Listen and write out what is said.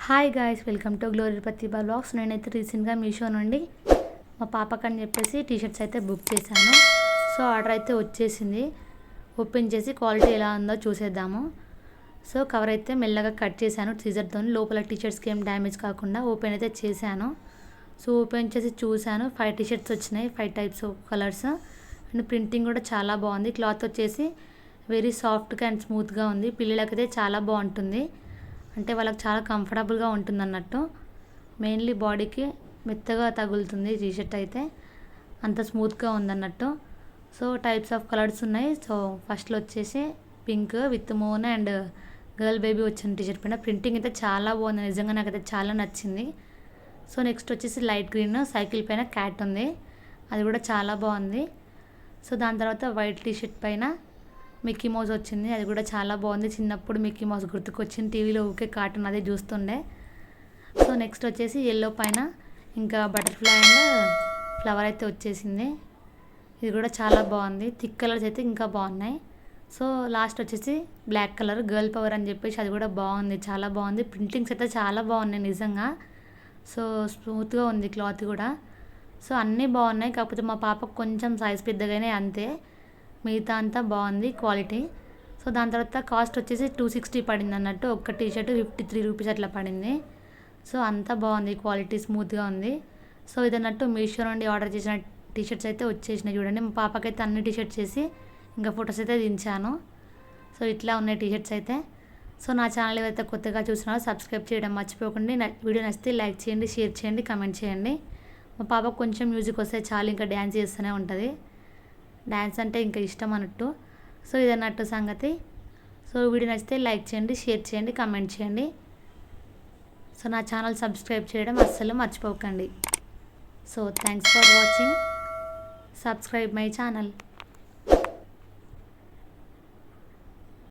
Hi guys, welcome to Glory Pratibha blogs. నేనైతే రీసెంట్గా మీషో నుండి మా పాపకని చెప్పేసి టీషర్ట్స్ అయితే బుక్ చేశాను. సో ఆర్డర్ అయితే వచ్చేసింది. ఓపెన్ చేసి క్వాలిటీ ఎలా ఉందో చూసేద్దాము. సో కవర్ అయితే మెల్లగా కట్ చేశాను సీజర్తో, లోపల టీషర్ట్స్కి ఏం డ్యామేజ్ కాకుండా ఓపెన్ అయితే చేశాను. సో ఓపెన్ చేసి చూశాను, 5 టీషర్ట్స్ వచ్చినాయి, 5 types of colours. And printing కూడా చాలా బాగుంది. క్లాత్ వచ్చేసి వెరీ సాఫ్ట్గా అండ్ స్మూత్గా ఉంది. పిల్లలకైతే చాలా బాగుంటుంది, అంటే వాళ్ళకి చాలా కంఫర్టబుల్గా ఉంటుంది అన్నట్టు. మెయిన్లీ బాడీకి మెత్తగా తగులుతుంది టీషర్ట్ అయితే, అంత స్మూత్గా ఉందన్నట్టు. సో టైప్స్ ఆఫ్ కలర్స్ ఉన్నాయి. సో ఫస్ట్లో వచ్చేసి pink with moon and girl baby వచ్చిన టీషర్ట్ పైన ప్రింటింగ్ అయితే చాలా బాగుంది, నిజంగా నాకైతే చాలా నచ్చింది. సో నెక్స్ట్ వచ్చేసి లైట్ గ్రీన్ సైకిల్ పైన క్యాట్ ఉంది, అది కూడా చాలా బాగుంది. సో దాని తర్వాత వైట్ టీషర్ట్ పైన మిక్కీ మౌస్ వచ్చింది, అది కూడా చాలా బాగుంది. చిన్నప్పుడు మిక్కీ మౌస్ గుర్తుకొచ్చింది, టీవీలో ఊకే కార్టూన్ అదే చూస్తుండే. సో నెక్స్ట్ వచ్చేసి ఎల్లో పైన ఇంకా బటర్ఫ్లై అండ్ ఫ్లవర్ అయితే వచ్చేసింది, ఇది కూడా చాలా బాగుంది. థిక్ కలర్స్ అయితే ఇంకా బాగున్నాయి. సో లాస్ట్ వచ్చేసి బ్లాక్ కలర్ గర్ల్ పవర్ అని చెప్పేసి, అది కూడా బాగుంది, చాలా బాగుంది. ప్రింటింగ్స్ అయితే చాలా బాగున్నాయి నిజంగా. సో స్మూత్గా ఉంది క్లాత్ కూడా. సో అన్నీ బాగున్నాయి, కాకపోతే మా పాపకు కొంచెం సైజ్ పెద్దగానే అంతే, మిగతా అంతా బాగుంది క్వాలిటీ. సో దాని తర్వాత కాస్ట్ వచ్చేసి 260 పడింది అన్నట్టు. ఒక్క టీషర్ట్ 53 రూపీస్ అట్లా పడింది. సో అంతా బాగుంది, క్వాలిటీ స్మూత్గా ఉంది. సో ఇదన్నట్టు మీషో నుండి ఆర్డర్ చేసిన టీషర్ట్స్ అయితే వచ్చేసినాయి. చూడండి, మా పాపకైతే అన్ని టీషర్ట్స్ చేసి ఇంకా ఫొటోస్ అయితే దించాను. సో ఇట్లా ఉన్నాయి టీషర్ట్స్ అయితే. సో నా ఛానల్ ఏవైతే కొత్తగా చూసినారో సబ్స్క్రైబ్ చేయడం మర్చిపోకండి. వీడియో నచ్చితే లైక్ చేయండి, షేర్ చేయండి, కమెంట్ చేయండి. మా పాపకు కొంచెం మ్యూజిక్ వస్తే చాలు, ఇంకా డ్యాన్స్ చేస్తూనే ఉంటుంది. డ్యాన్స్ అంటే ఇంకా ఇష్టం అన్నట్టు. సో ఇదన్నట్టు సంగతి. సో వీడియో నచ్చితే లైక్ చేయండి, షేర్ చేయండి, కమెంట్ చేయండి. సో నా ఛానల్ సబ్స్క్రైబ్ చేయడం అస్సలు మర్చిపోకండి. So thanks for watching. Subscribe my channel.